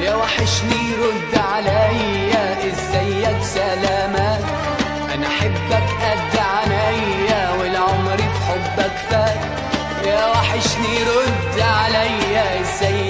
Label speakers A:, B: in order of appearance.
A: يا وحشني رد عليا، ازيك سلامات، انا احبك قد عينيا والعمر في حبك فات. يا وحشني رد عليا، ازيك